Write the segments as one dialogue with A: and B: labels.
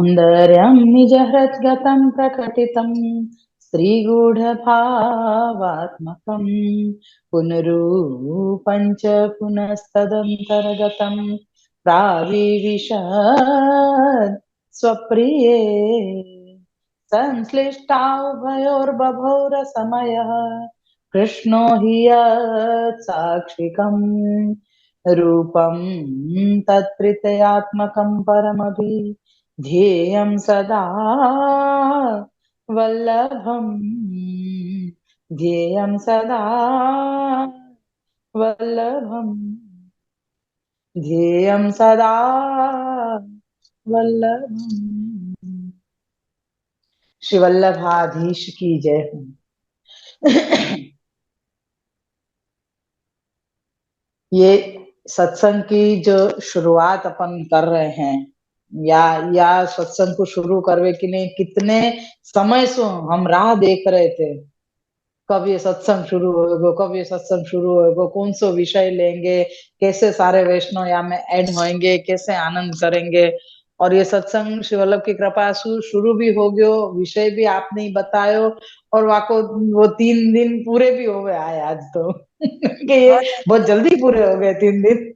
A: सौन्दर्यं निजहृद्गतं प्रकटितं स्त्रीगूढभावात्मकं पुनरूपं च पुनस्तदन्तर्गतं प्राविविशद् स्वप्रिये संश्लिष्टाउभयोर्बभौ रसमयः कृष्णो हि यत्साक्षिकम् रूपं तत्प्रीतयात्मकं परमभि ध्येयं सदा वल्लभम् ध्येयं सदा वल्लभम् ध्येयं सदा वल्लभम्। श्री वल्लभाधीश की जय हो। ये सत्संग की जो शुरुआत अपन कर रहे हैं या सत्संग को शुरू करवे के लिए कितने समय से हम राह देख रहे थे, कब ये सत्संग शुरू होगा, कब ये सत्संग शुरू होगा, कौन सा विषय लेंगे, कैसे सारे वैष्णव यहाँ में ऐड होंगे, कैसे आनंद करेंगे। और ये सत्संग श्री वल्लभ की कृपा से शुरू भी हो गयो, विषय भी आपने ही बतायो और वाको वो 3 दिन पूरे भी हो गए आए आज तो कि ये बहुत जल्दी पूरे हो गए 3 दिन।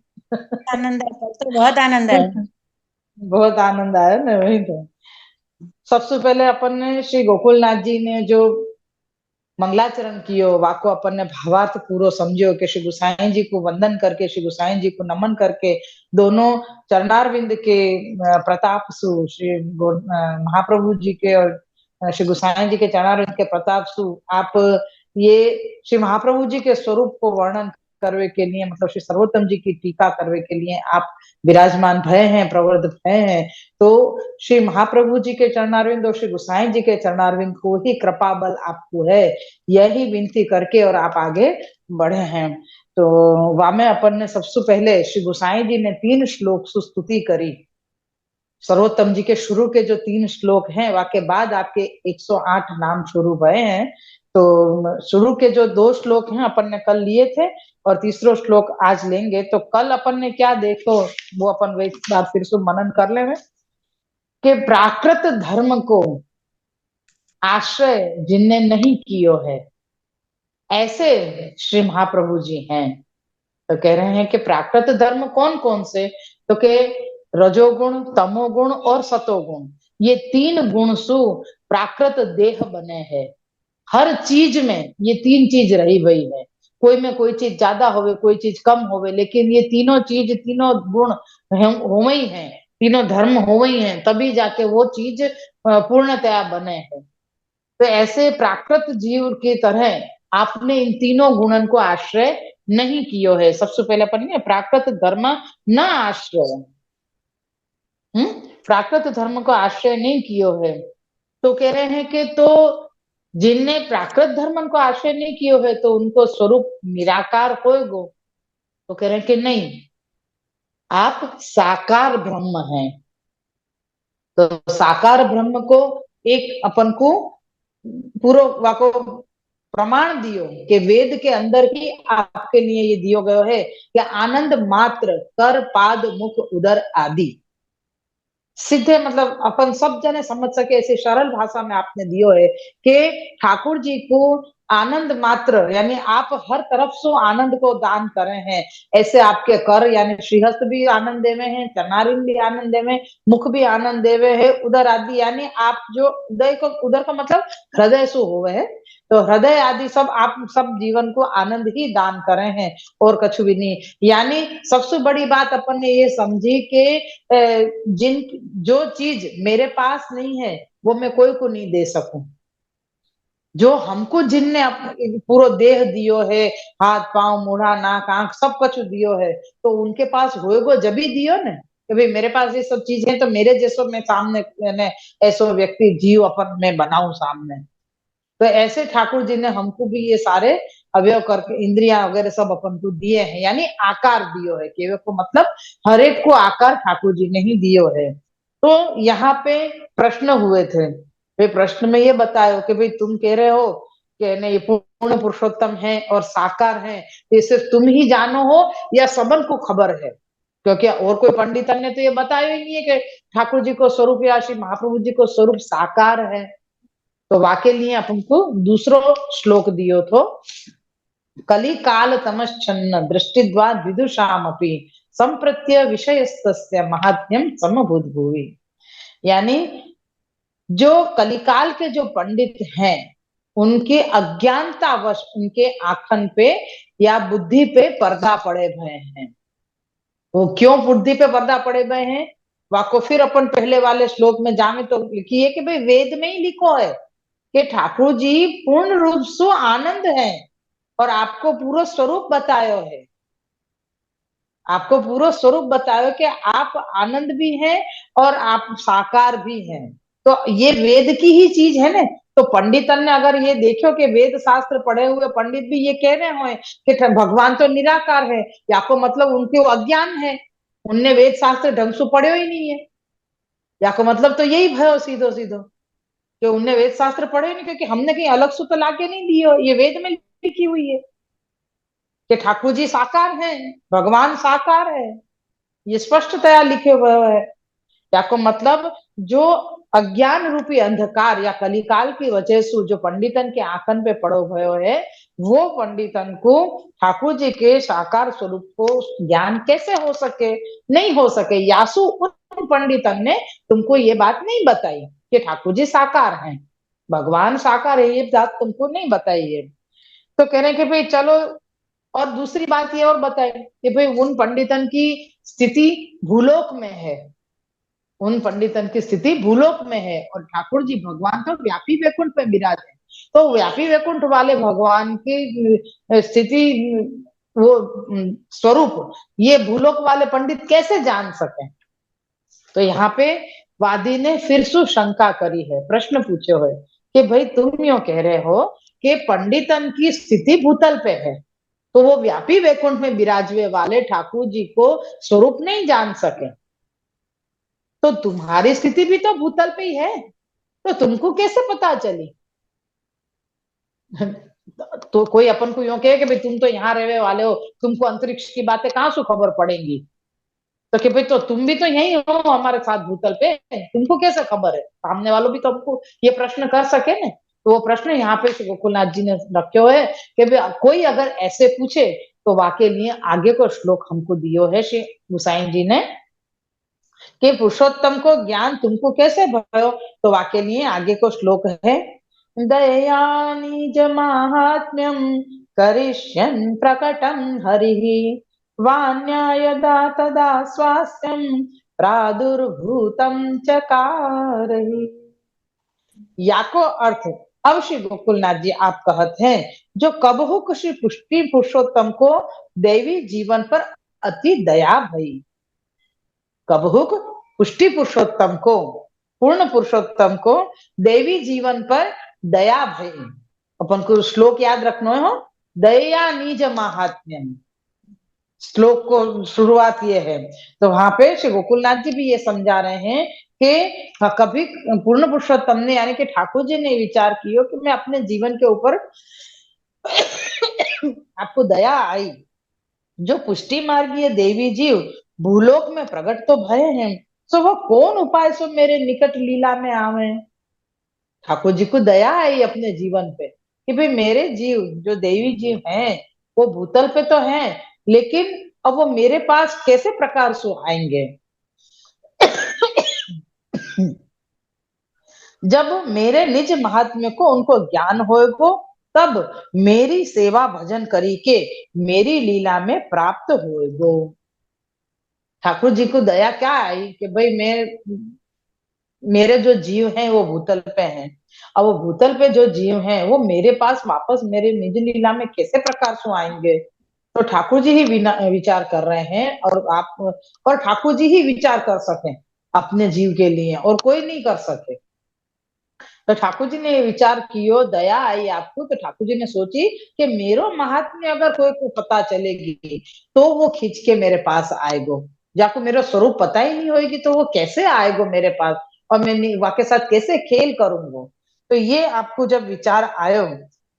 B: आनंद आया, तो बहुत आनंद आया।
A: बहुत आनंद आया ना, वही तो। सबसे पहले अपन ने श्री गोकुलनाथ जी ने जो मंगलाचरण कियो, वाको अपन ने भावार्थ पूरो समझो कि श्री गुसाई जी को वंदन करके, श्री गुसाई जी को नमन करके, दोनों चरणारविंद के प्रताप सु श्री महाप्रभु जी के और श्री गुसाई जी के चरणारविंद के प्रताप सु आप ये श्री महाप्रभु जी के स्वरूप को वर्णन करवे के लिए, मतलब श्री सर्वोत्तम जी की टीका करवे के लिए आप विराजमान भय हैं, प्रवृत्त भय हैं। तो श्री महाप्रभु जी के चरणारविंद और श्री गुसाई जी के चरणारविंद को ही कृपा बल आपको है, यही विनती करके और आप आगे बढ़े हैं। तो वामे अपन ने सबसे पहले श्री गुसाई जी ने 3 श्लोक स्तुति करी, सर्वोत्तम जी के शुरू के जो 3 श्लोक हैं, वाके बाद आपके 108 नाम शुरू भये हैं। तो शुरू के जो 2 श्लोक हैं अपन ने कल लिए थे और तीसरा श्लोक आज लेंगे। तो कल अपन ने क्या देखो वो अपन वही बार फिर से मनन कर ले कि प्राकृत धर्म को आश्रय जिनने नहीं कियो है, ऐसे श्री महाप्रभु जी हैं। तो कह रहे हैं कि प्राकृत धर्म कौन कौन से, तो के रजोगुण, तमोगुण और सतोगुण, ये 3 गुण सु प्राकृत देह बने हैं। हर चीज में ये 3 चीज रही हुई है, कोई में कोई चीज ज्यादा होवे, कोई चीज कम होवे, लेकिन ये तीनों चीज, तीनों गुण होवे ही हैं, तीनों धर्म होवे ही हैं, तभी जाके वो चीज पूर्णतया बने हैं। तो ऐसे प्राकृत जीव की तरह आपने इन तीनों गुणन को आश्रय नहीं कियो है। सबसे पहले अपन ने प्राकृत धर्म न आश्रय, प्राकृत धर्म को आश्रय नहीं कियो है। तो कह रहे हैं कि तो जिनने प्राकृत धर्म को आश्रय नहीं कियो है तो उनको स्वरूप निराकार होएगो। तो कह रहे हैं कि नहीं, आप साकार ब्रह्म हैं। तो साकार ब्रह्म को एक अपन को पूरा वाको प्रमाण दियो कि वेद के अंदर ही आपके लिए ये दियो गयो है कि आनंद मात्र कर पाद मुख उदर आदि सीधे, मतलब अपन सब जने समझ सके ऐसे सरल भाषा में आपने दियो है कि ठाकुर जी को आनंद मात्र, यानी आप हर तरफ से आनंद को दान करे हैं। ऐसे आपके कर यानी श्रीहस्त भी आनंद देवे हैं, चरणारिंद भी आनंद देवे, मुख भी आनंद देवे है, उदर आदि यानी आप जो उदय को, उदर का मतलब हृदय से होवे है, तो हृदय आदि सब आप सब जीवन को आनंद ही दान करे हैं और कछु भी नहीं। यानी सबसे बड़ी बात अपन ने ये समझी कि जिन जो चीज मेरे पास नहीं है वो मैं कोई को नहीं दे सकूं। जो हमको जिनने पूरा देह दियो है, हाथ पांव मुड़ा नाक आंख सब कुछ दियो है, तो उनके पास होएगो जब भी दियो ना कि भाई मेरे पास ये सब चीजें, तो मेरे जैसो मैं सामने ऐसो व्यक्ति जीव अपन में बनाऊं सामने। तो ऐसे ठाकुर जी ने हमको भी ये सारे अवयव करके इंद्रिया वगैरह सब अपन को दिए हैं, यानी आकार दियो है केवल को, मतलब हर एक को आकार ठाकुर जी ने ही दियो है। तो यहाँ पे प्रश्न हुए थे, वे प्रश्न में ये बतायो कि भाई तुम कह रहे हो कि नहीं ये पूर्ण पुरुषोत्तम है और साकार है, ये सिर्फ तुम ही जानो हो या सबन को खबर है? क्योंकि और कोई पंडितन ने तो ये बताया ही नहीं है कि ठाकुर जी को स्वरूप या श्री महाप्रभु जी को स्वरूप साकार है। तो वाके लिए अपन को दूसरो श्लोक दियो थो, कली काल तमश्चन्न दृष्टिद्वा विदुषामपि संप्रत्य विषयस्तस्य महात्म्यम समभूत भुवि। यानी जो कलिकाल के जो पंडित हैं, उनके अज्ञानतावश उनके आखन पे या बुद्धि पे पर्दा पड़े हुए हैं। वो क्यों बुद्धि पे पर्दा पड़े हुए हैं, वाको फिर अपन पहले वाले श्लोक में जामे तो लिखी है कि भाई वेद में ही लिखो है कि ठाकुर जी पूर्ण रूप से आनंद है और आपको पूरा स्वरूप बतायो है, आपको पूरा स्वरूप बतायो कि आप आनंद भी हैं और आप साकार भी हैं। तो ये वेद की ही चीज है ना। तो पंडितन ने अगर ये देखो कि वेद शास्त्र पढ़े हुए पंडित भी ये कह रहे हो कि भगवान तो निराकार है, या को मतलब उनके वो अज्ञान है, उनने वेद शास्त्र ढंग से पढ़े ही नहीं है, या को मतलब तो यही भयो सीधो सीधो कि उनने वेद शास्त्र पढ़े ही नहीं, क्योंकि हमने कहीं अलग से तो लाके नहीं दियो, ये वेद में लिखी हुई है कि ठाकुर जी साकार हैं, भगवान साकार है, ये स्पष्टतया लिखे हुए है। या को मतलब जो अज्ञान रूपी अंधकार या कलिकाल की वजह से जो पंडितन के आंखन पे पड़ो भयो है, वो पंडितन को ठाकुर जी के साकार स्वरूप को ज्ञान कैसे हो सके, नहीं हो सके। यासु उन पंडितन ने तुमको ये बात नहीं बताई कि ठाकुर जी साकार हैं, भगवान साकार है, ये बात तुमको नहीं बताई है। तो कह रहे कि भाई चलो, और दूसरी बात ये और बताए कि भाई उन पंडितन की स्थिति भूलोक में है, उन पंडितन की स्थिति भूलोक में है, और ठाकुर जी भगवान तो व्यापी वैकुंठ में विराजे। तो व्यापी वैकुंठ वाले भगवान की स्थिति, वो स्वरूप ये भूलोक वाले पंडित कैसे जान सके। तो यहाँ पे वादी ने फिर से शंका करी है, प्रश्न पूछे हुए कि भाई तुम यो कह रहे हो कि पंडितन की स्थिति भूतल पे है, तो वो व्यापी वैकुंठ में विराजवे वाले ठाकुर जी को स्वरूप नहीं जान सके, तो तुम्हारी स्थिति भी तो भूतल पे ही है, तो तुमको कैसे पता चली। तो कोई अपन को यूं कहे कि भाई तुम तो यहाँ रहने वाले हो, तुमको अंतरिक्ष की बातें कहाँ से खबर पड़ेंगी, तो कि भाई तो तुम भी तो यही हो हमारे साथ भूतल पे, तुमको कैसे खबर है। सामने वालों भी तो हमको ये प्रश्न कर सके ना। तो वो प्रश्न यहाँ पे श्री गोकुलनाथ जी ने रखे हुए है कि भाई कोई अगर ऐसे पूछे तो वाके लिए आगे को श्लोक हमको दियो है श्री गुसाई जी ने कि पुरुषोत्तम को ज्ञान तुमको कैसे भयो। तो वाके लिए आगे को श्लोक है, दया निज माहात्म्यम करिष्यन् प्रकटं हरिः वान्यायदा तदा स्वास्यं प्रादुर्भूतं चकारहि। या को अर्थ, अब श्री गोकुलनाथ जी आप कहते हैं जो कबहुक श्री पुष्टि पुरुषोत्तम को दैवी जीवन पर अति दया भई। कबहुक पुष्टि पुरुषोत्तम को, पूर्ण पुरुषोत्तम को दैवी जीवन पर दया भई। अपन को श्लोक याद रखना हो, दया निज महात्म्य, श्लोक को शुरुआत ये है। तो वहां पे श्री गोकुलनाथ जी भी ये समझा रहे हैं कि कभी पूर्ण पुरुषोत्तम ने यानी कि ठाकुर जी ने विचार किया कि मैं अपने जीवन के ऊपर आपको दया आई, जो पुष्टि मार्गीय देवी जीव भूलोक में प्रकट तो भय हैं, तो वो कौन उपाय से मेरे निकट लीला में आवे। ठाकुर जी को दया आई अपने जीवन पे कि भाई मेरे जीव जो देवी जीव हैं वो भूतल पे तो हैं, लेकिन अब वो मेरे पास कैसे प्रकार से आएंगे। जब मेरे निज महात्म्य को उनको ज्ञान होएगो, तब मेरी सेवा भजन करी के मेरी लीला में प्राप्त होएगो। ठाकुर जी को दया क्या आई कि भाई मेरे जो जीव हैं वो भूतल पे हैं, अब वो भूतल पे जो जीव हैं वो मेरे पास वापस मेरे निज लीला में कैसे प्रकार से आएंगे। तो ठाकुर जी ही विचार कर रहे हैं, और ठाकुर जी ही विचार कर सके अपने जीव के लिए, और कोई नहीं कर सके। तो ठाकुर जी ने विचार कियो, दया आई आपको, तो ठाकुर जी ने सोची कि मेरो महात्म्य अगर कोई को पता चलेगी तो वो खींच के मेरे पास आएगो, जाको मेरा स्वरूप पता ही नहीं होगी तो वो कैसे आएगो मेरे पास, और मैं वाके साथ कैसे खेल करूंगा। तो ये आपको जब विचार आयो,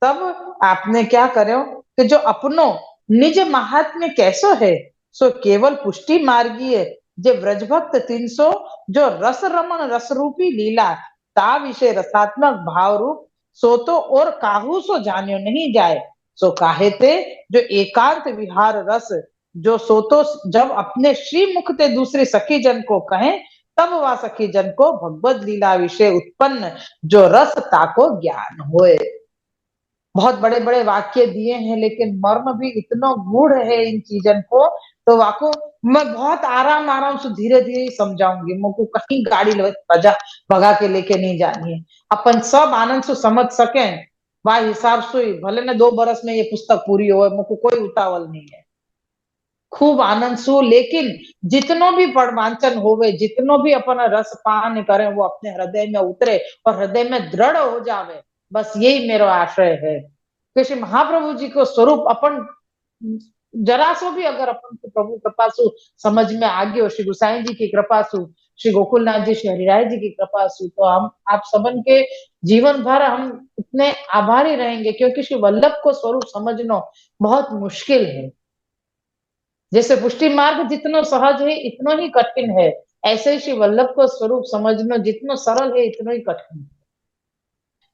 A: तब आपने क्या करो कि जो अपनो निज महात्म्य कैसो है, सो केवल पुष्टि मार्गीय जे ब्रजभक्त 300 जो रस रमण रस रूपी लीला ता विषय रसात्मक भाव रूप सो तो और काहू सो जान्यो नहीं जाए सो काहे ते जो एकांत विहार रस जो सो तो जब अपने श्री मुख ते दूसरे सखी जन को कहें तब वह सखी जन को भगवत लीला विषय उत्पन्न जो रस ताको ज्ञान होए। बहुत बड़े बड़े वाक्य दिए हैं लेकिन मर्म भी इतना गूढ़ है इन चीजन को, तो वाको मैं बहुत आराम आराम से धीरे धीरे ही समझाऊंगी, मुझको कहीं गाड़ी बजा भगा के लेके नहीं जानी है, अपन सब आनंद से समझ सके वह हिसाब से ही भले ने 2 बरस में ये पुस्तक पूरी हो, मुझको कोई उतावल नहीं है, खूब आनंद सु लेकिन जितनो भी परमांचन होवे जितनो भी अपना रस पान करें वो अपने हृदय में उतरे और हृदय में दृढ़ हो जावे, बस यही मेरा आशय है। कृष्ण महाप्रभु जी को स्वरूप अपन जरा सो भी अगर अपन को प्रभु कृपा सु समझ में आ गयो, श्री गुसाई जी की कृपा सु, श्री गोकुलनाथ जी श्री हरिराय जी की कृपा सु, तो हम आप सबन के जीवन भर हम इतने आभारी रहेंगे क्योंकि श्री वल्लभ को स्वरूप समझना बहुत मुश्किल है। जैसे पुष्टि मार्ग जितना सहज है इतना ही कठिन है, ऐसे ही श्री वल्लभ को स्वरूप समझना जितना सरल है इतना ही कठिन है,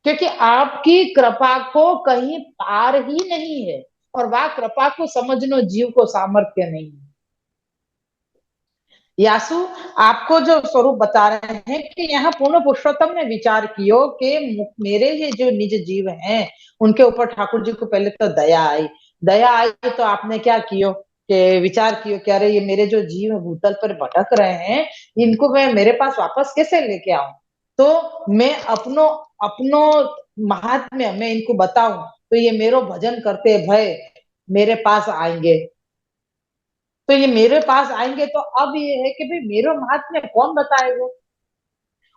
A: क्योंकि आपकी कृपा को कहीं पार ही नहीं है और वह कृपा को समझना जीव को सामर्थ्य नहीं है। यासु आपको जो स्वरूप बता रहे हैं कि यहाँ पूर्ण पुरुषोत्तम ने विचार कियो कि मेरे ये जो निज जीव हैं उनके ऊपर ठाकुर जी को पहले तो दया आई, दया आई तो आपने क्या कियो कि विचार कियो कि अरे ये मेरे जो जीव भूतल पर भटक रहे हैं इनको मैं मेरे पास वापस कैसे लेके आऊं, तो मैं अपनो अपनो महात्म्य मैं इनको बताऊं तो ये मेरो भजन करते भय मेरे पास आएंगे, तो ये मेरे पास आएंगे तो अब ये है कि भाई मेरे महात्म्य कौन बताएगा,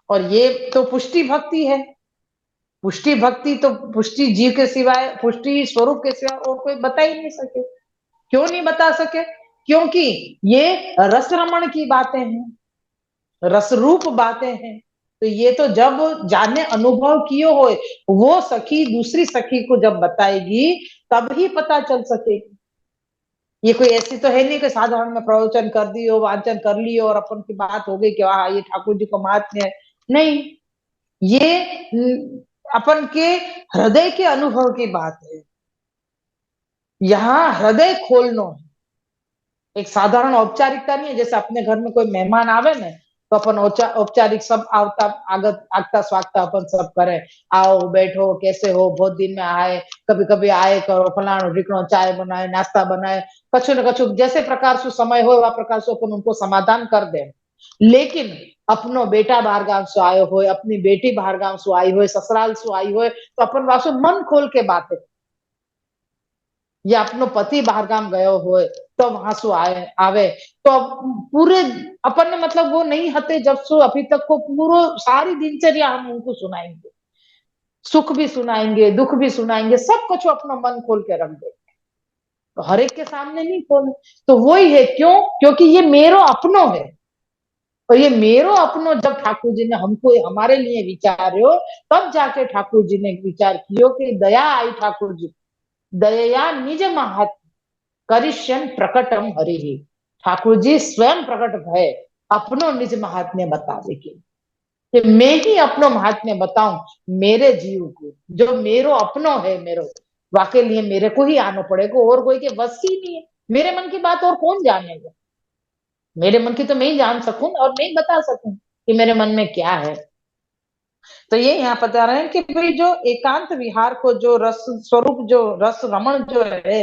A: और ये तो पुष्टि भक्ति है, पुष्टि भक्ति तो पुष्टि जीव के सिवाय पुष्टि स्वरूप के सिवाय और कोई बता ही नहीं सके। क्यों नहीं बता सके, क्योंकि ये रस रमण की बातें हैं, रस रूप बातें हैं, तो ये तो जब जाने अनुभव किए हो वो सखी दूसरी सखी को जब बताएगी तब ही पता चल सकेगी। ये कोई ऐसी तो है नहीं कि साधारण में प्रवचन कर दियो वाचन कर लियो और अपन की बात हो गई कि वाह ये ठाकुर जी को महात्म्य है, नहीं, ये अपन के हृदय के अनुभव की बात है, यहाँ हृदय खोलना है, एक साधारण औपचारिकता नहीं है, जैसे अपने घर में कोई मेहमान आवे ना तो अपन औपचारिक सब आवता आगत आगता स्वागता अपन सब करे, आओ बैठो कैसे हो बहुत दिन में आए, कभी कभी आए करो फलाणो ढिकणो चाय बनाए नाश्ता बनाए कछु न कछु जैसे प्रकार से समय हो वह प्रकार से अपन उनको समाधान कर दे। लेकिन अपनो बेटा बाहर गांव से आयो हो अपनी बेटी बाहर गांव से आई हो ससुराल से आई हो तो अपन वासु मन खोल के बातें, या अपनो पति बाहर गांव गयो हो तो वहां से आए आवे तो पूरे अपन ने मतलब वो नहीं हते जब सो अभी तक को पूरा सारी दिनचर्या हम उनको सुनाएंगे, सुख भी सुनाएंगे दुख भी सुनाएंगे सब कुछ अपना मन खोल के रख दे, तो हर एक के सामने नहीं खोले, तो वही है क्यों क्योंकि ये मेरो अपनो है, और ये मेरो अपनो जब ठाकुर जी ने हमको हमारे लिए विचार्यो तब जाके ठाकुर जी ने विचार कियो कि दया आई ठाकुर जी, दया निज महात्म करिष्यन प्रकटम हरि ही, ठाकुर जी स्वयं प्रकट भय अपनो निज महात्म्य बतावे कि मैं ही अपनो महात्म्य बताऊं मेरे जीव को जो मेरो अपनो है, मेरो वाके लिए मेरे को ही आना पड़ेगा और कोई के बस ही नहीं है, मेरे मन की बात और कौन जानेगा, मेरे मन की तो मैं ही जान सकूं और मैं ही बता सकूं कि मेरे मन में क्या है। तो ये यहाँ बता रहे हैं कि भाई जो एकांत विहार को जो रस स्वरूप जो रस रमण जो है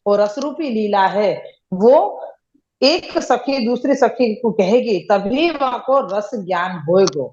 A: वो रस रूपी लीला है, वो एक सखी दूसरी सखी को कहेगी तभी वहां को रस ज्ञान होएगो।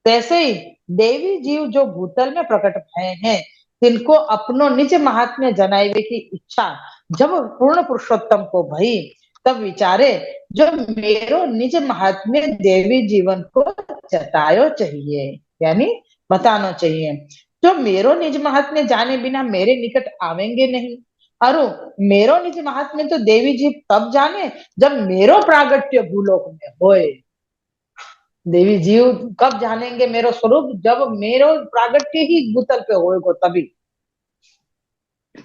A: तैसे ही देवी जीव जो भूतल में प्रकट भय हैं तिनको अपनो निज महात्म्य जनावे की इच्छा जब पूर्ण पुरुषोत्तम को भई तब विचारे जो मेरो निज महात्म्य देवी जीवन को जतायो चाहिए, यानी बताना चाहिए, जो मेरो निज महात्म्य जाने बिना मेरे निकट आवेंगे नहीं, अरु मेरो निज महात्म्य तो देवी जी तब जाने जब मेरो प्रागट्य भूलोक में होए, देवी जीव कब जानेंगे मेरो स्वरूप जब मेरो प्रागट्य ही भूतल पे होएगो तभी,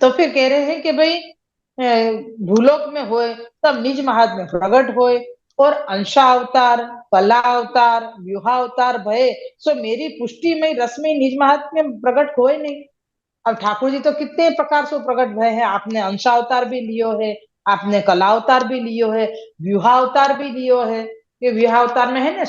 A: तो फिर कह रहे हैं कि भाई भूलोक में होए तब निज महात्म्य प्रकट होए, और अंशावतार, कला अवतार, व्यूहावतार भय सो मेरी पुष्टि में रस में निज महात्म्य प्रकट होए नहीं। अब ठाकुर जी तो कितने प्रकार से प्रकट भय है, आपने अंशावतार भी लियो है, आपने कलावतार भी लियो है, व्यूहावतार भी लियो है। ये व्यूहावतार में है ना,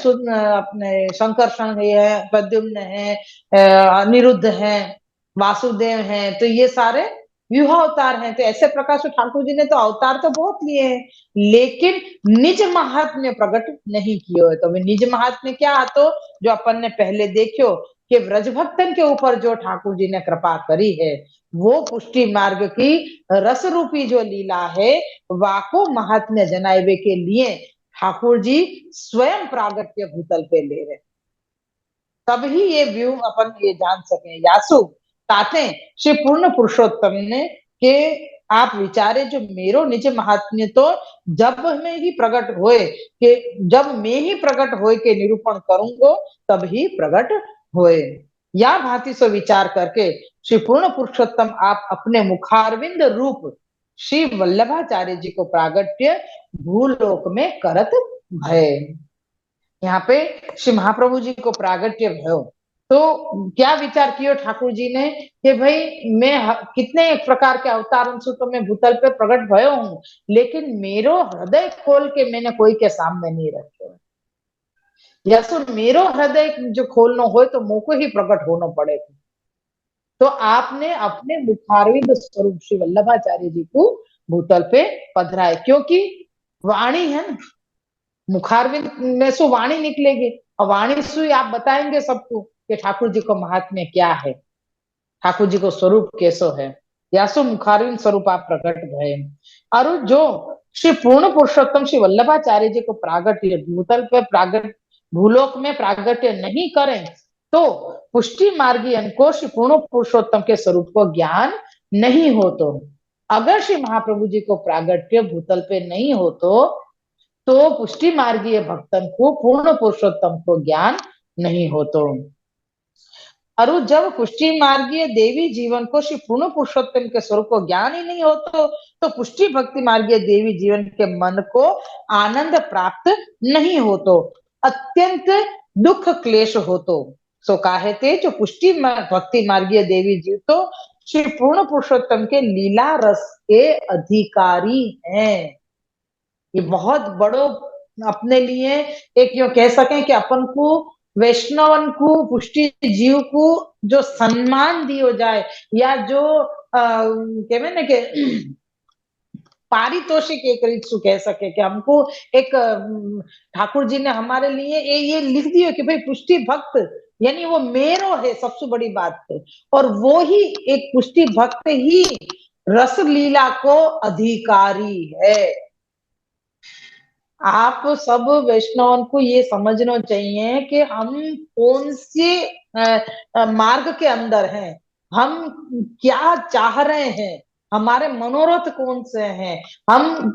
A: अपने संकर्षण है, प्रद्युम्न है, अनिरुद्ध है, वासुदेव है, तो ये सारे व्यूहावतार हैं। तो ऐसे प्रकार से ठाकुर जी ने तो अवतार तो बहुत लिए हैं, लेकिन निज महात्म्य प्रकट नहीं किए है। तो वे निज महात्म्य क्या, तो जो अपन ने पहले देखियो कि व्रज भक्तन के ऊपर जो ठाकुर जी ने कृपा करी है, वो पुष्टि मार्ग की रस रूपी जो लीला है, वाको महात्म्य जनाएबे के लिए ठाकुर जी स्वयं प्रागट्य भूतल पे ले रहे, तभी ये व्यू अपन ये जान सके। यासु ताते श्री पूर्ण पुरुषोत्तम ने के आप विचारे जो मेरो निज महात्म्य तो जब में ही प्रकट होए, कि जब मैं ही प्रकट होए के निरूपण करूंगो तभी प्रकट होए। या भांति से विचार करके श्री पूर्ण पुरुषोत्तम आप अपने मुखारविंद रूप श्री वल्लभाचार्य जी को प्रागट्य भूलोक में करत भय। यहाँ पे श्री महाप्रभु जी को प्रागट्य भयो, तो क्या विचार किया ठाकुर जी ने कि भाई मैं कितने एक प्रकार के अवतार अंशों तो मैं भूतल पे प्रकट भयो हूँ, लेकिन मेरो हृदय खोल के मैंने कोई के सामने नहीं रखे, या सो मेरो हृदय जो खोलना हो तो मुझको ही प्रकट होना पड़ेगा। तो आपने अपने मुखारविंद स्वरूप श्री वल्लभाचार्य जी को भूतल पे पधराए, क्योंकि वाणी है ना, मुखारविंद में से वाणी निकलेगी, और वाणी से आप बताएंगे सबको कि ठाकुर जी को महात्म्य क्या है, ठाकुर जी को स्वरूप कैसो है। या सो मुखारविंद स्वरूप आप प्रकट भय। और जो श्री पूर्ण पुरुषोत्तम श्री वल्लभाचार्य जी को प्रागट्य भूतल पे प्रागट भूलोक में प्रागट्य नहीं करें, तो पुष्टि मार्गी को श्री पूर्ण पुरुषोत्तम के स्वरूप को ज्ञान नहीं हो। तो अगर श्री महाप्रभु जी को प्रागट्य भूतल पे नहीं हो तो पुष्टि मार्गीय भक्तन को पूर्ण पुरुषोत्तम को ज्ञान नहीं हो। तो और जब पुष्टि मार्गीय देवी जीवन को श्री पूर्ण पुरुषोत्तम के स्वरूप को ज्ञान ही नहीं हो तो पुष्टि भक्ति मार्गीय देवी जीवन के मन को आनंद प्राप्त नहीं हो, तो अत्यंत दुख क्लेश हो। तो सो काहे थे जो पुष्टि भक्ति मार्गीय देवी जीव तो श्री पूर्ण पुरुषोत्तम के लीला रस के अधिकारी हैं। ये बहुत बड़ो अपने लिए एक यो कह सकें कि अपन को वैष्णवन को पुष्टि जीव को जो सम्मान दियो जाए, या जो कहवे ना कि पारितोषिक एक रीत से कह सके कि हमको एक ठाकुर जी ने हमारे लिए ये लिख दियो कि भाई पुष्टि भक्त यानी वो मेरो है, सबसे बड़ी बात है। और वो ही एक पुष्टि भक्त ही रस लीला को अधिकारी है। आप सब वैष्णव को ये समझना चाहिए कि हम कौन से मार्ग के अंदर हैं, हम क्या चाह रहे हैं, हमारे मनोरथ कौन से हैं, हम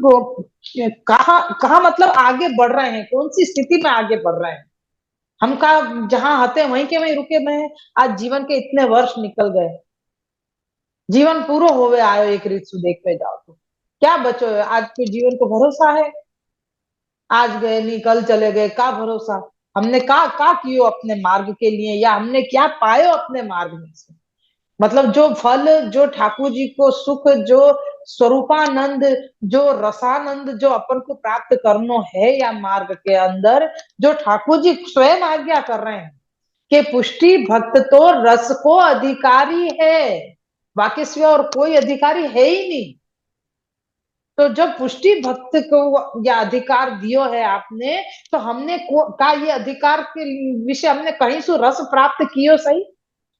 A: कहा कहा मतलब आगे बढ़ रहे हैं, कौन सी स्थिति में आगे बढ़ रहे हैं। हम का जहां हते वहीं के वहीं रुके हुए हैं। आज जीवन के इतने वर्ष निकल गए, जीवन पूरा होवे आयो, एक रीत से देख पे जाओ तो क्या बचो है आज के जीवन को भरोसा है। आज गए नहीं कल चले गए, का भरोसा। हमने का कियो अपने मार्ग के लिए, या हमने क्या पायो अपने मार्ग में से। मतलब जो फल, जो ठाकुर जी को सुख, जो स्वरूपानंद, जो रसानंद जो अपन को प्राप्त करनो है, या मार्ग के अंदर जो ठाकुर जी स्वयं आज्ञा कर रहे हैं कि पुष्टि भक्त तो रस को अधिकारी है, बाकी सिवा और कोई अधिकारी है ही नहीं। तो जब पुष्टि भक्त को यह अधिकार दियो है आपने, तो हमने का ये अधिकार के विषय हमने कहीं से रस प्राप्त कियो सही,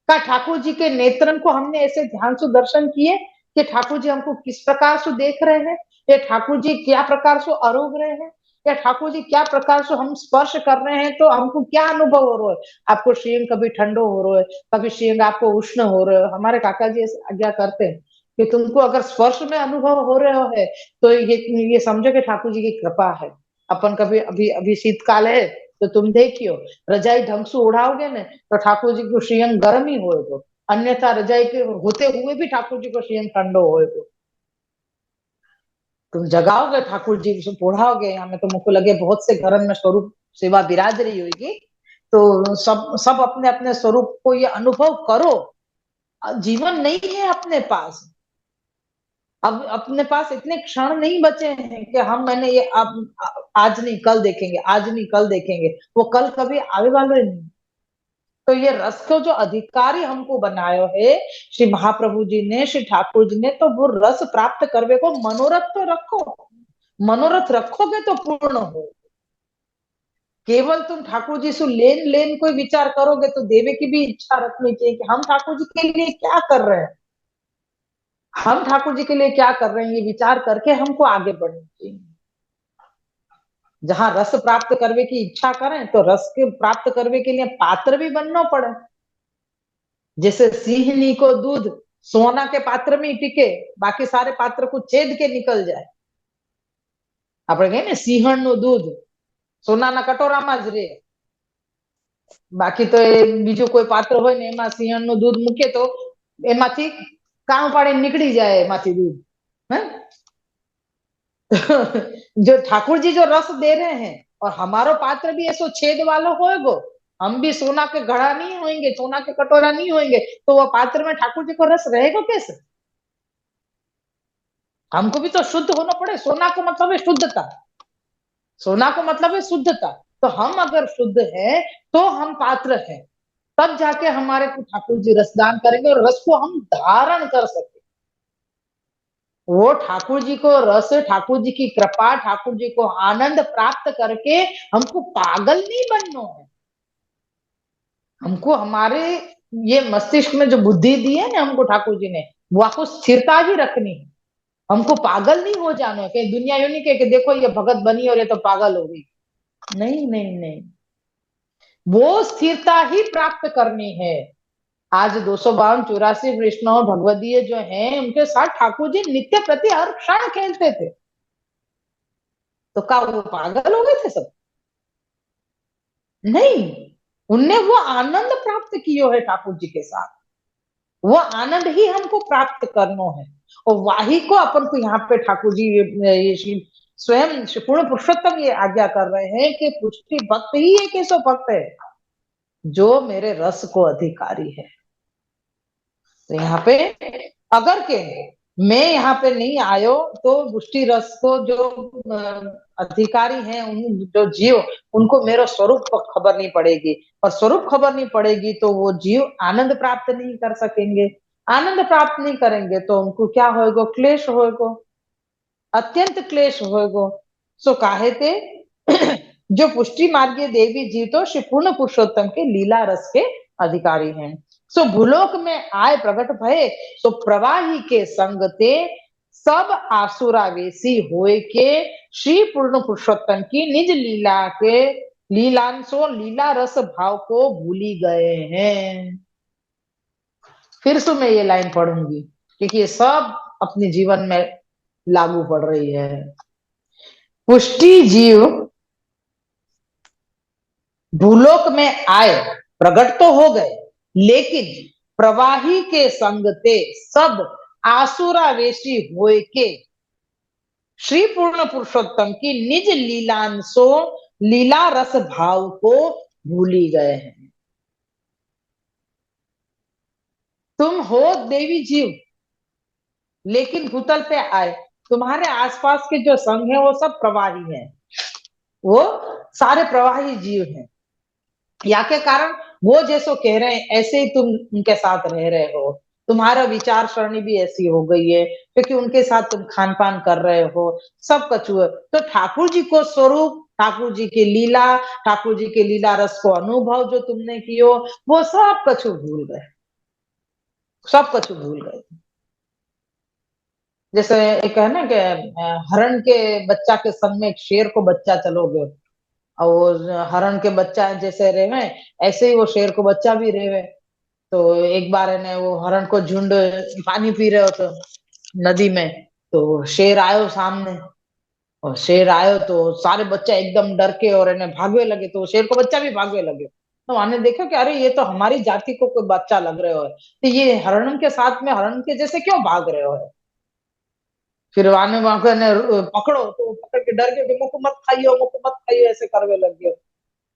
A: का ठाकुर जी के नेत्रन को हमने ऐसे ध्यान से दर्शन किए कि ठाकुर जी हमको किस प्रकार से देख रहे हैं, या ठाकुर जी क्या प्रकार से आरोग रहे हैं, या ठाकुर जी क्या प्रकार से हम स्पर्श कर रहे हैं तो हमको क्या अनुभव हो रहा है। आपको श्रीअंग कभी ठंडो हो रहा है, कभी श्रीअंग आपको उष्ण हो रहा है। हमारे काका जी ऐसे आज्ञा करते हैं कि तुमको अगर स्पर्श में अनुभव हो रहे हो है तो ये समझो कि ठाकुर जी की कृपा है। अपन कभी अभी अभी शीतकाल है तो तुम देखियो, रजाई ढंग से उड़ाओगे ना तो ठाकुर जी को श्रीअंग गर्म ही होएगो, अन्यथा रजाई के होते हुए भी ठाकुर जी को श्रीअंग ठंडो होएगो। तुम जगाओगे ठाकुर जी से पढ़ाओगे, हमें तो मुझको लगे बहुत से घर में स्वरूप सेवा विराज रही होगी, तो सब सब अपने अपने स्वरूप को ये अनुभव करो। जीवन नहीं है अपने पास, अब अपने पास इतने क्षण नहीं बचे हैं कि हम मैंने ये अब आज नहीं कल देखेंगे, आज नहीं कल देखेंगे, वो कल कभी आवे वाले नहीं। तो ये रस को जो अधिकारी हमको बनायो है श्री महाप्रभु जी ने, श्री ठाकुर जी ने, तो वो रस प्राप्त करवे को मनोरथ तो रखो, मनोरथ रखोगे तो पूर्ण हो। केवल तुम ठाकुर जी से लेन लेन कोई विचार करोगे तो देवे की भी इच्छा रखनी चाहिए कि हम ठाकुर जी के लिए क्या कर रहे हैं, हम ठाकुर जी के लिए क्या कर रहे हैं, ये विचार करके हमको आगे बढ़ना चाहिए। जहां रस प्राप्त करने की इच्छा करें तो रस के प्राप्त करने के लिए पात्र भी बनना पड़े। जैसे सिंहनी को दूध सोना के पात्र में ही टिके, बाकी सारे पात्र को छेद के निकल जाए। આપણે કહીએ ને સિંહણ નું દૂધ સોનાના કટોરામાં જ રહે, બાકી તો એ બીજું કોઈ પાત્ર હોય ને એમાં સિંહણ નું દૂધ મૂકે તો એમાંથી કામ પાડીને નીકળી જાય એમાંથી दूध है। जो ठाकुर जी जो रस दे रहे हैं और हमारो पात्र भी ऐसो छेद वालो होएगो, हम भी सोना के घड़ा नहीं होंगे, सोना के कटोरा नहीं होंगे, तो वो पात्र में ठाकुर जी को रस रहेगा कैसे। हमको भी तो शुद्ध होना पड़े, सोना को मतलब है शुद्धता, सोना को मतलब है शुद्धता। तो हम अगर शुद्ध है तो हम पात्र हैं, तब जाके हमारे को ठाकुर जी रसदान करेंगे और रस को हम धारण कर सकते। वो ठाकुर जी को रस, ठाकुर जी की कृपा, ठाकुर जी को आनंद प्राप्त करके हमको पागल नहीं बनना है। हमको हमारे ये मस्तिष्क में जो बुद्धि दी है ना हमको ठाकुर जी ने, वो आपको स्थिरता ही रखनी है। हमको पागल नहीं हो जाना है, कहीं दुनिया यूं नहीं कहे कि देखो ये भगत बनी और ये तो पागल हो गई। नहीं नहीं नहीं, वो स्थिरता ही प्राप्त करनी है। आज 252-84 वैष्णव भगवदीय जो हैं उनके साथ ठाकुर जी नित्य प्रति हर क्षण खेलते थे, तो क्या वो पागल हो गए थे सब? नहीं, उनने वो आनंद प्राप्त किया है ठाकुर जी के साथ, वो आनंद ही हमको प्राप्त करना है। और वाही को अपन को यहाँ पे ठाकुर जी ये स्वयं पूर्ण पुरुषोत्तम ये आज्ञा कर रहे हैं कि पुष्टि भक्त ही एक ऐसा भक्त है जो मेरे रस को अधिकारी है। तो यहाँ पे अगर के मैं यहाँ पे नहीं आयो तो पुष्टि रस को जो अधिकारी हैं, उन जो जीव, उनको मेरा स्वरूप खबर नहीं पड़ेगी, और स्वरूप खबर नहीं पड़ेगी तो वो जीव आनंद प्राप्त नहीं कर सकेंगे। आनंद प्राप्त नहीं करेंगे तो उनको क्या होएगा, क्लेश होएगा, अत्यंत क्लेश होएगा। सो काहे थे जो पुष्टि मार्गीय देवी जीव तो श्री पूर्ण पुरुषोत्तम के लीला रस के अधिकारी हैं। सो भूलोक में आए प्रकट भये, सो प्रवाही के संग ते सब आसुरावेशी होए के श्री पूर्ण पुरुषोत्तम की निज लीला के लीलांशो लीला रस भाव को भूली गए हैं। फिर से मैं ये लाइन पढ़ूंगी क्योंकि ये सब अपने जीवन में लागू पड़ रही है। पुष्टि जीव भूलोक में आए, प्रकट तो हो गए, लेकिन प्रवाही के संग ते सब आसुरावेशी होए के श्री पूर्ण पुरुषोत्तम की निज लीलांशो लीला रस भाव को भूली गए हैं। तुम हो देवी जीव लेकिन भूतल पे आए, तुम्हारे आसपास के जो संघ है वो सब प्रवाही हैं, वो सारे प्रवाही जीव हैं। या के कारण वो जैसो कह रहे हैं ऐसे ही तुम उनके साथ रह रहे हो, तुम्हारा विचार सरणी भी ऐसी हो गई है क्योंकि उनके साथ तुम खान पान कर रहे हो, सब कछु है। तो ठाकुर जी को स्वरूप, ठाकुर जी की लीला, ठाकुर जी के लीला रस को अनुभव जो तुमने कियो, वो सब कछु भूल गए, सब कछु भूल गए। जैसे एक है ना कि हरण के बच्चा के संग में एक शेर को बच्चा चलोगे, और हरण के बच्चा जैसे रेवे ऐसे ही वो शेर को बच्चा भी रेवे। तो एक बार है ना वो हरण को झुंड पानी पी रहे हो तो नदी में, तो शेर आयो सामने, और शेर आयो तो सारे बच्चे एकदम डर के और इन्हें भागवे लगे, तो शेर को बच्चा भी भागवे लगे। तो हमने देखा कि अरे ये तो हमारी जाति को कोई बच्चा लग रहे हो है, तो ये हरण के साथ में हरण के जैसे क्यों भाग रहे हो है। फिर वाने वहां को पकड़ो, तो पकड़ के डर गए, मुझको मत खाइयो, मुझको मत खाइयो, ऐसे करवे लग गयो।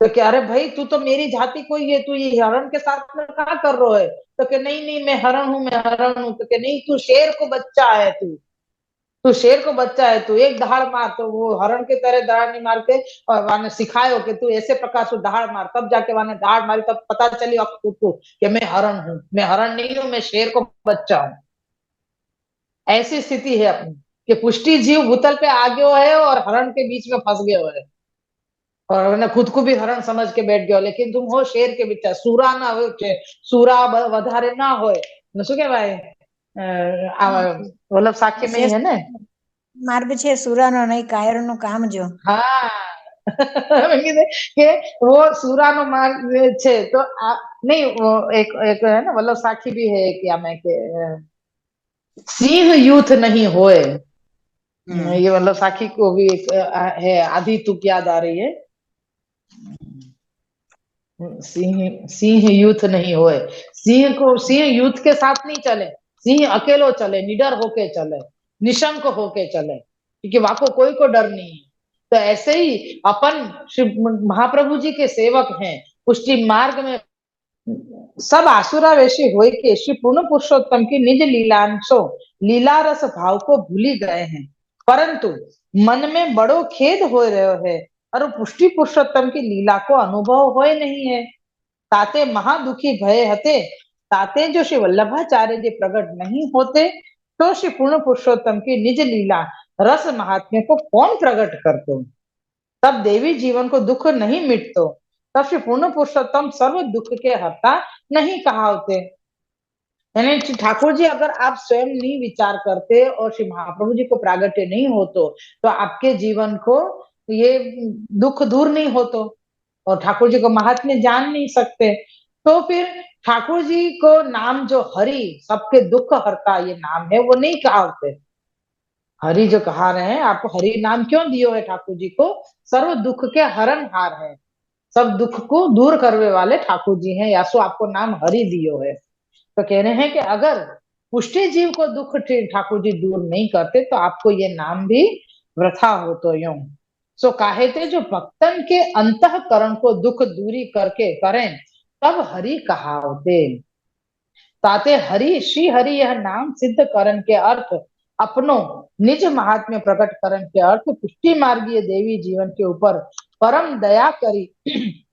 A: तो क्या, अरे भाई तू तो मेरी जाति कोई है, तू ये हरण के साथ में क्या कर रहा है? तो के नहीं नहीं मैं हरण हूँ, मैं हरण हूँ। तो के नहीं, तू शेर को बच्चा है, तू शेर को बच्चा है, तू एक दहाड़ मार। तो वो हरण के तरह दहाड़ नहीं मार के और वाने सिखायो कि तू ऐसे प्रकार से दहाड़ मार, तब जाके वाने दहाड़ मारी, तब पता चली अब खुद को कि मैं हरण हूँ, मैं हरण नहीं हूँ, मैं शेर को बच्चा हूँ। ऐसी स्थिति है अपनी कि पुष्टि जीव भूतल पे आ गयो है और हरण के बीच में फंस गयो है, और उन्हें खुद को भी हरण समझ के बैठ गयो। लेकिन तुम हो शेर के बच्चा, सूरा ना हो, सूरा વધારે ना होए, શું કહેવાય, मतलब साखी में ही है ना।
B: માર્ગ છે સુરાનો નહીં કાયરનું કામ જો.
A: हाँ મેં કીધું કે वो सूरा नो मार्ग છે तो नहीं, वो एक है ना, मतलब साखी भी है क्या मैं के सिंह यूथ नहीं होए। ये मतलब साखी को भी एक है, आधी तुक याद आ रही है। सिंह सिंह यूथ नहीं होए, सिंह यूथ के साथ नहीं चले, सिंह अकेलो चले, निडर होके चले, निशंक होके चले, क्योंकि वहां को कोई को डर नहीं है। तो ऐसे ही अपन श्री महाप्रभु जी के सेवक हैं, पुष्टि मार्ग में सब आसुरा वैसे हुए के श्री पूर्ण पुरुषोत्तम की निज लीलांशो लीला रस भाव को भूली गए हैं, परंतु मन में बड़ो खेद हो रहे है और पुष्टि पुरुषोत्तम की लीला को अनुभव होए नहीं है। ताते महादुखी भय हते, ताते जो श्री वल्लभाचार्य जी प्रकट नहीं होते, तो श्री पूर्ण पुरुषोत्तम की निज लीला रस महात्म्य को कौन प्रकट करते? तब देवी जीवन को दुख नहीं मिटतो, तब श्री पूर्ण पुरुषोत्तम सर्व दुख के हर्ता नहीं कहावते। यानी ठाकुर जी अगर आप स्वयं नहीं विचार करते और श्री महाप्रभु जी को प्रागट्य नहीं होतो, तो आपके जीवन को ये दुख दूर नहीं होतो और ठाकुर जी को महात्म्य जान नहीं सकते। तो फिर ठाकुर जी को नाम जो हरि सबके दुख हरता ये नाम है, वो नहीं कहावते। हरि जो कहा रहे हैं, आपको हरि नाम क्यों दियो है ठाकुर जी को? सर्व दुख के हरण हार है, सब दुख को दूर करने वाले ठाकुर जी हैं, या सो आपको नाम हरि दियो है। तो कह रहे हैं कि अगर पुष्टि जीव को दुख ठाकुर जी दूर नहीं करते, तो आपको ये नाम भी वृथा हो तो यूं। सो काहे थे जो भक्तन के अंतःकरण को दुख दूरी करके करें, तब हरि कहावते। ताते हरि श्री हरि यह नाम सिद्ध करण के अर्थ अपनो निज महात्म्य प्रकट करण के अर्थ पुष्टि मार्गीय देवी जीवन के ऊपर परम दया करी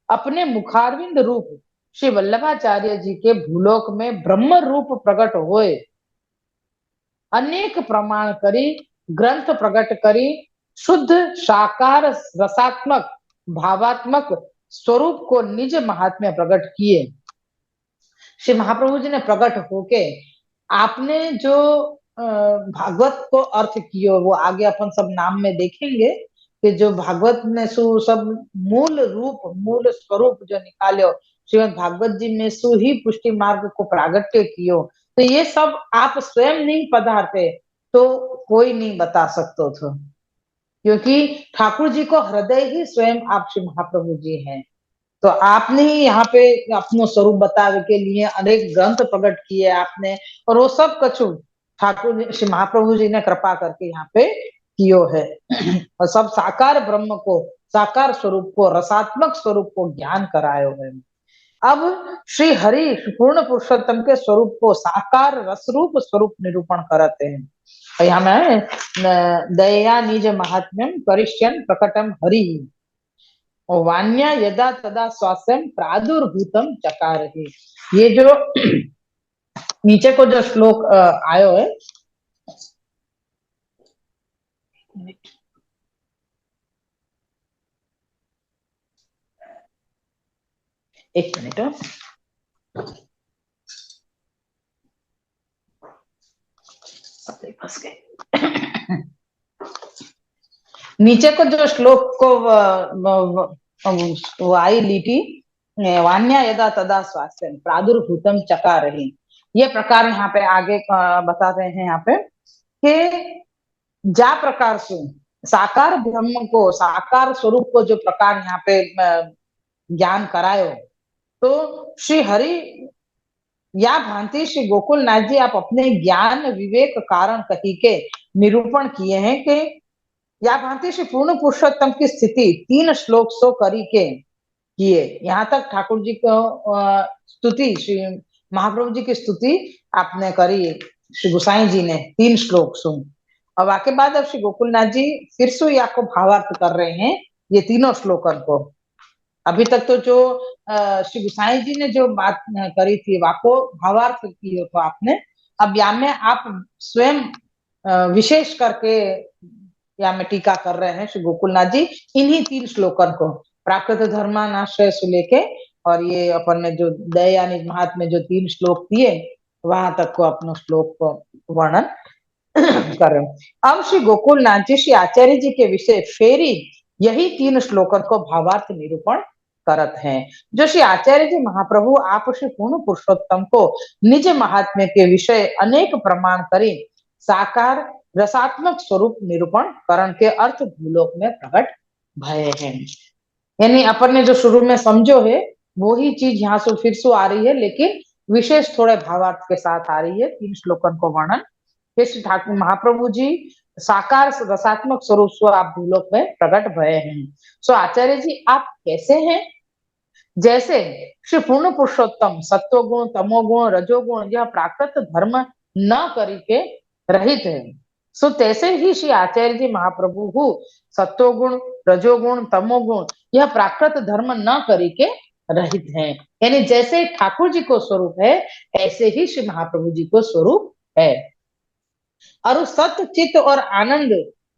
A: अपने मुखारविंद रूप श्री वल्लभाचार्य जी के भूलोक में ब्रह्म रूप प्रकट होए, अनेक प्रमाण करी, ग्रंथ प्रकट करी, शुद्ध साकार रसात्मक भावात्मक स्वरूप को निज महात्म्य प्रकट किए। श्री महाप्रभु जी ने प्रकट होके आपने जो भागवत को अर्थ कियो, वो आगे अपन सब नाम में देखेंगे कि जो भागवत में सु सब मूल रूप मूल स्वरूप जो निकालो श्रीमद भागवत जी में सु ही पुष्टि मार्ग को प्रागट्य कियो। तो ये सब आप स्वयं नहीं पधारते तो कोई नहीं बता सकते थे, क्योंकि ठाकुर जी को हृदय ही स्वयं आप श्री महाप्रभु जी हैं। तो आपने ही यहाँ पे अपनो स्वरूप बतावे के लिए अनेक ग्रंथ प्रकट किए आपने, और वो सब कछु ठाकुर श्री महाप्रभु जी ने कृपा करके यहाँ पे कियो है और सब साकार ब्रह्म को, साकार स्वरूप को, रसात्मक स्वरूप को ज्ञान करायो है। अब श्री हरि पूर्ण पुरुषोत्तम के स्वरूप को साकार रसरूप स्वरूप निरूपण करते हैं। और यहाँ में दया निज महात्म्यम करिष्यन प्रकटम हरि वान्या यदा तदा स्वास्थ्यम प्रादुर्भूतम चकारहि। ये जो नीचे को जो श्लोक आयो है, एक मिनट फंस गए। नीचे को जो श्लोक को वो आई लीटी, वान्या यदा तदा स्वास्थ्य प्रादुर्भूतम चकारहि, ये प्रकार यहाँ पे आगे बता रहे हैं यहाँ पे कि जा प्रकार से साकार ब्रह्म को, साकार स्वरूप को जो प्रकार यहाँ पे ज्ञान करायो, तो श्री हरि या भांति श्री गोकुलनाथ जी आप अपने ज्ञान विवेक कारण कही के निरूपण किए हैं कि या भांति श्री पूर्ण पुरुषोत्तम की स्थिति 3 श्लोक सो करी के किए। यहाँ तक ठाकुर जी को स्तुति, श्री महाप्रभु जी की स्तुति आपने करी श्री गोसाई जी ने 3 श्लोक सुन। अब आके बाद अब श्री गोकुलनाथ जी फिर से आपको भावार्थ कर रहे हैं ये तीनों श्लोकन को। अभी तक तो जो श्री गोसाई जी ने जो बात करी थी वाको भावार्थ की हो तो आपने, अब यहाँ में आप स्वयं विशेष करके यहाँ में टीका कर रहे हैं श्री गोकुलनाथ जी इन्हीं 3 श्लोकन को, प्राकृत धर्मानाश्रय से लेके और ये अपन ने जो दयानिज महात्म्य जो 3 श्लोक दिए वहां तक को अपने श्लोक को वर्णन कर रहे हैं। अब श्री गोकुलनाथ जी श्री आचार्य जी के विषय फेरी यही 3 श्लोकन को भावार्थ निरूपण करत हैं। जो श्री आचार्य जी महाप्रभु आप श्री पूर्ण पुरुषोत्तम को निज महात्म्य के विषय अनेक प्रमाण करी साकार रसात्मक स्वरूप निरूपण करण के अर्थ भूलोक में प्रकट भय हैं। यानी अपन ने जो शुरू में समझो है वो ही चीज यहाँ से फिर से आ रही है, लेकिन विशेष थोड़े भावार्थ के साथ आ रही है 3 श्लोकन को वर्णन। श्री ठाकुर महाप्रभु जी साकार रसात्मक स्वरूप स्व आप भूलोक में प्रकट भय हैं। सो आचार्य जी आप कैसे हैं? जैसे श्री पूर्ण पुरुषोत्तम सत्वगुण तमोगुण रजोगुण यह प्राकृत धर्म न करके रहित है, सो तैसे ही श्री आचार्य जी महाप्रभु हु सत्वगुण रजोगुण तमोगुण यह प्राकृत धर्म न करके रहित हैं। यानी जैसे ठाकुर जी को स्वरूप है ऐसे ही श्री महाप्रभु जी को स्वरूप है। और सत्य चित्त और आनंद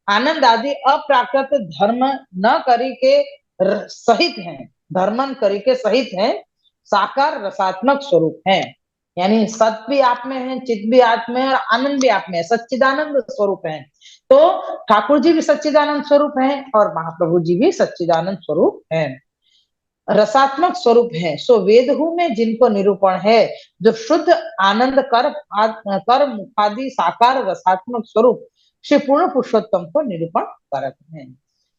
A: आनंद आदि अप्राकृत धर्म न करी के सहित हैं, धर्मन करी के सहित हैं, साकार रसात्मक स्वरूप है। यानी सत्य भी आप में है, चित्त भी आप में है और आनंद भी आप में है, सच्चिदानंद स्वरूप है। तो ठाकुर जी भी सच्चिदानंद स्वरूप है और महाप्रभु जी भी सच्चिदानंद स्वरूप है, रसात्मक स्वरूप है। सो वेदहु में जिनको निरूपण है जो शुद्ध आनंद कर मुखादि साकार रसात्मक स्वरूप श्री पूर्ण पुरुषोत्तम को निरूपण करते हैं।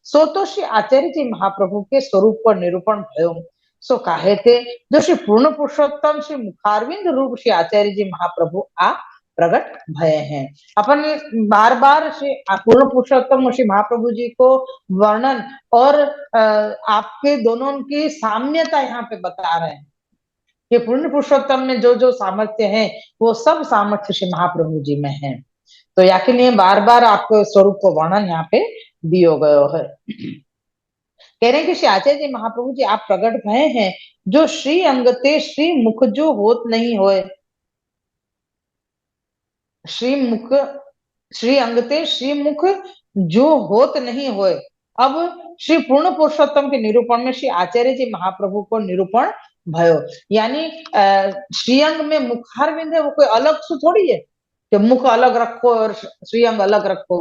A: सो तो श्री आचार्य जी महाप्रभु के स्वरूप को निरूपण भयो। सो काहे थे जो श्री पूर्ण पुरुषोत्तम श्री मुखारविंद रूप श्री आचार्य जी महाप्रभु आप प्रकट भय हैं। अपन बार बार श्री पूर्ण पुरुषोत्तम श्री महाप्रभु जी को वर्णन और आपके दोनों की साम्यता यहाँ पे बता रहे हैं कि पूर्ण पुरुषोत्तम में जो जो सामर्थ्य है वो सब सामर्थ्य श्री महाप्रभु जी में है। तो या के लिए बार बार आपको स्वरूप को वर्णन यहाँ पे दियो गयो है। कह रहे हैं कि श्री आचार्य जी महाप्रभु जी आप प्रकट भय हैं जो श्री अंगते श्री मुख जो होत नहीं होए, श्री मुख श्री अंगते श्री मुख जो होत नहीं होए। अब श्री पूर्ण पुरुषोत्तम के निरूपण में श्री आचार्य जी महाप्रभु को निरूपण भयो। यानी श्रीअंग में मुखारविंद है वो कोई अलग सु थोड़ी है कि मुख अलग रखो और श्रीअंग अलग रखो।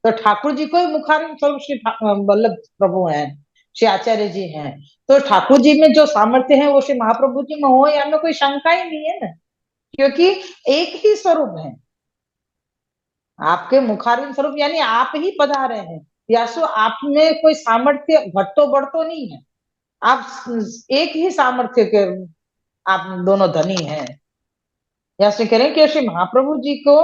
A: तो ठाकुर जी को ही मुखारविंद स्वरूप श्री वल्लभ प्रभु हैं, श्री आचार्य जी हैं। तो ठाकुर जी में जो सामर्थ्य है वो श्री महाप्रभु जी में हो, या में कोई शंका ही नहीं है ना, क्योंकि एक ही स्वरूप है आपके मुखारविंद स्वरूप, यानी आप ही पधारे हैं। या सो आप में कोई सामर्थ्य घटतो बढ़तो नहीं है, आप एक ही सामर्थ्य के आप दोनों धनी हैं। या से करें कि श्री महाप्रभु जी को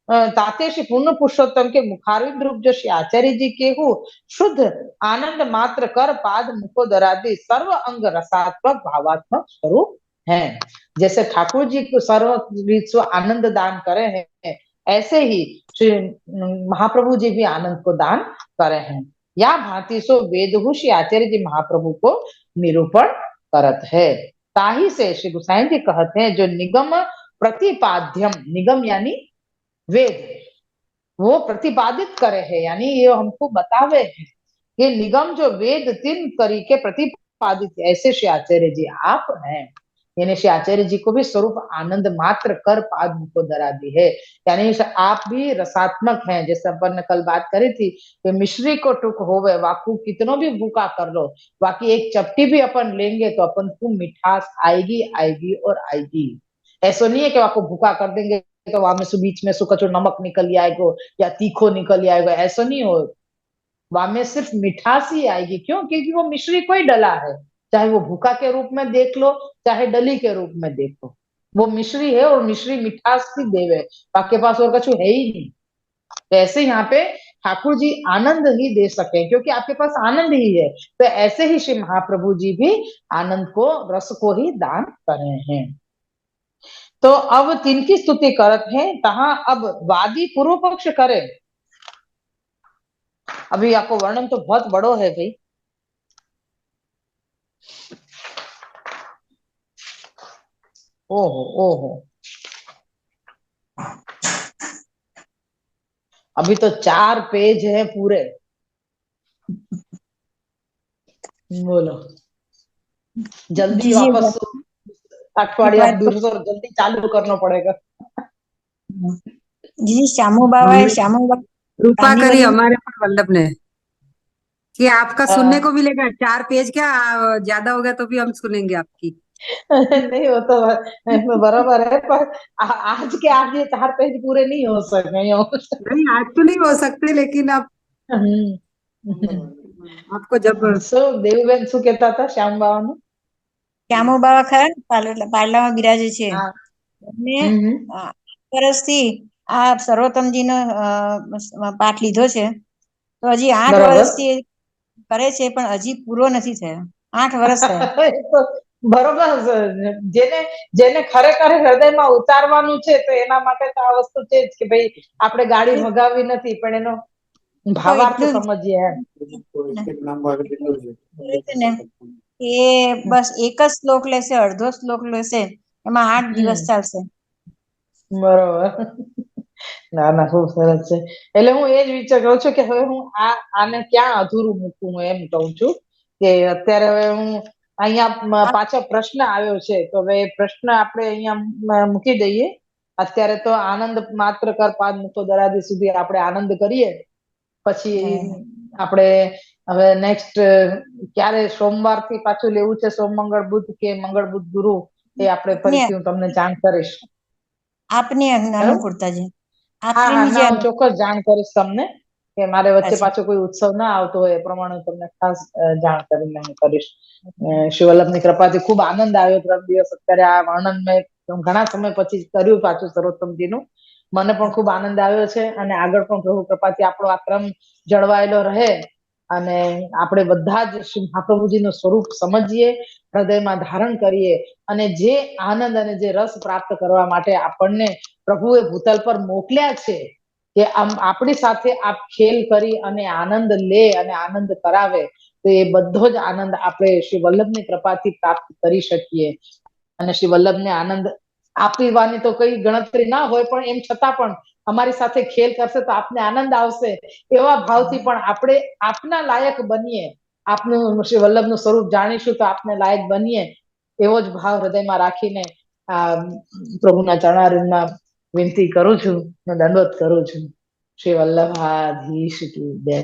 A: ताते श्री पूर्ण पुरुषोत्तम के मुखारविंद रूप जो श्री आचार्य जी के हो शुद्ध आनंद मात्र कर पाद मुखोदरादि सर्व अंग रसात्मक भावात्मक स्वरूप है। जैसे ठाकुर जी को सर्व आनंद दान करे हैं ऐसे ही श्री महाप्रभु जी भी आनंद को दान करे हैं। या भांति सो वेदहु श्री आचार्य जी महाप्रभु को निरूपण करत है। ताही से श्री गोसाई जी कहते हैं जो निगम प्रतिपाद्यम, निगम यानी वेद, वो प्रतिपादित करे है, यानी ये हमको बतावे है ये निगम जो वेद 3 तरीके प्रतिपादित ऐसे श्री आचार्य जी आप हैं। यानी श्री आचार्य जी को भी स्वरूप आनंद मात्र कर पाद मुको दरा दी है। यानी आप भी रसात्मक हैं, जैसे अपन ने कल बात करी थी कि मिश्री को टुक होवे वाकू कितनो भी भूखा कर लो, बाकी एक चपटी भी अपन लेंगे तो अपन को मिठास आएगी आएगी और आएगी। ऐसा नहीं है कि आपको भूखा कर देंगे तो वहां में से बीच में कचो नमक निकल आएगा या तीखो निकल आएगा, ऐसा नहीं हो। वहां में सिर्फ मिठास ही आएगी। क्यों? क्योंकि वो मिश्री को ही डला है, चाहे वो भूखा के रूप में देख लो चाहे डली के रूप में देखो, वो मिश्री है और मिश्री मिठास की देव है, आपके पास और कछु है ही नहीं। तो ऐसे यहाँ पे ठाकुर जी आनंद ही दे सके क्योंकि आपके पास आनंद ही है। तो ऐसे ही श्री महाप्रभु जी भी आनंद को, रस को ही दान करे हैं। तो अब तिनकी स्तुति करत है, तहा अब वादी पूर्व पक्ष करे। अभी आपको वर्णन तो बहुत बड़ो है भाई। ओहो ओहो, अभी तो 4 पेज है पूरे। बोलो, जल्दी
B: जी
A: वापस
B: एक
A: अठवाडिया
B: बात
A: दूर से जल्दी चालू करना पड़ेगा।
B: जी श्यामू बाबा है,
C: हमने
B: श्यामू बाबा
C: कृपा करी
B: कांदीवली में
C: हमारे पर वल्लभ ने कि आपका सुनने को
A: हाँ।
C: मिलेगा। 4 पेज क्या, ज्यादा हो गया तो भी हम सुनेंगे आपकी।
A: नहीं वो तो बराबर है, पर आज के आज ये 4 पेज पूरे नहीं हो सके।
C: नहीं, आज तो नहीं हो सकते, लेकिन अब आपको जब
A: દેવુબેન શું કહેતા હતા શ્યામ બાવાનું?
B: શ્યામુ બાબા ખરા ને પાર્લામાં બિરાજે છે
A: હા.
B: એમને
A: હમ.
B: 8 વર્ષથી આ સર્વોત્તમજીનો પાઠ લીધો છે, તો હજી 8
A: બરાબર.
B: વર્ષથી કરે છે પણ હજી પૂરો નથી થયો. 8 વર્ષ થયા.
A: એ તો બરોબર છે. જેને જેને ખરેખર હૃદયમાં ઉતારવાનું છે તો એના માટે તો આ વસ્તુ છે જ કે ભાઈ આપણે ગાડી ભગાવી નથી, પણ એનો ભાવાર્થ
B: એટલું
A: સમજીએ એમ.
B: છે ને એ બસ એક જ શ્લોક લેશે, અડધો શ્લોક લેશે, એમાં 8 દિવસ ચાલશે.
A: બરોબર. ના ના, ખૂબ સરસ છે. એટલે હું એ જ વિચાર કરું છું કે હવે હું આને ક્યાં અધૂરું મૂકું, હું એમ કહું છું કે અત્યારે હવે હું અહીંયા પાછો પ્રશ્ન આવ્યો છે, તો હવે એ પ્રશ્ન આપણે અહીંયા મૂકી દઈએ. અત્યારે તો આનંદ માત્ર કર પાદ મુકો દરાદી સુધી આપણે આનંદ કરીએ, પછી આપણે હવે નેક્સ્ટ ક્યારે સોમવાર થી પાછું લેવું છે, સોમ મંગળ બુધ કે મંગળ બુધ ગુરુ, એ આપણે ફરીથી હું તમને જાણ કરીશ.
B: આપની અનુકૂળતા છે.
A: હા હા,
B: આપની જે
A: ના હું ચોક્કસ જાણ કરીશ તમને કે મારે વચ્ચે
B: અચ્છા.
A: પાછો કોઈ ઉત્સવ ના આવતો હોય એ પ્રમાણે તમને ખાસ જાણ કરીને હું કરીશ. શ્રી વલ્લભની કૃપાથી ખૂબ આનંદ આવ્યો 3 દિવસ. અત્યારે આ વર્ણન મેં ઘણા સમય પછી કર્યું પાછું સર્વોત્તમજીનું. મને પણ ખૂબ આનંદ આવ્યો છે અને આગળ પણ પ્રભુ કૃપાથી આપણો આ ક્રમ જળવાયેલો રહે અને આપણે બધા જ શ્રી મહાપ્રભુજીનું સ્વરૂપ સમજીએ, હૃદયમાં ધારણ કરીએ અને જે આનંદ અને જે રસ પ્રાપ્ત કરવા માટે આપણને પ્રભુએ ભૂતલ પર મોકલ્યા છે કે આમ આપણી સાથે આ ખેલ કરી અને આનંદ લે અને આનંદ કરાવે, તો એ બધો જ આનંદ આપણે શ્રી વલ્લભની કૃપાથી પ્રાપ્ત કરી શકીએ. અને શ્રી વલ્લભને આનંદ આપવાની તો કઈ ગણતરી ના હોય, પણ એમ છતાં પણ અમારી સાથે ખેલ કરશે તો આપને આનંદ આવશે, એવા ભાવથી પણ આપણે આપના લાયક બનીએ, આપનું શ્રી વલ્લભનું સ્વરૂપ જાણીશું તો આપને લાયક બનીએ, એવો જ ભાવ હૃદયમાં રાખીને આ પ્રભુના ચરણારવિંદમાં વિનંતી કરું છું, દંડવત કરું છું. શ્રી વલ્લભાધીશ કી જય.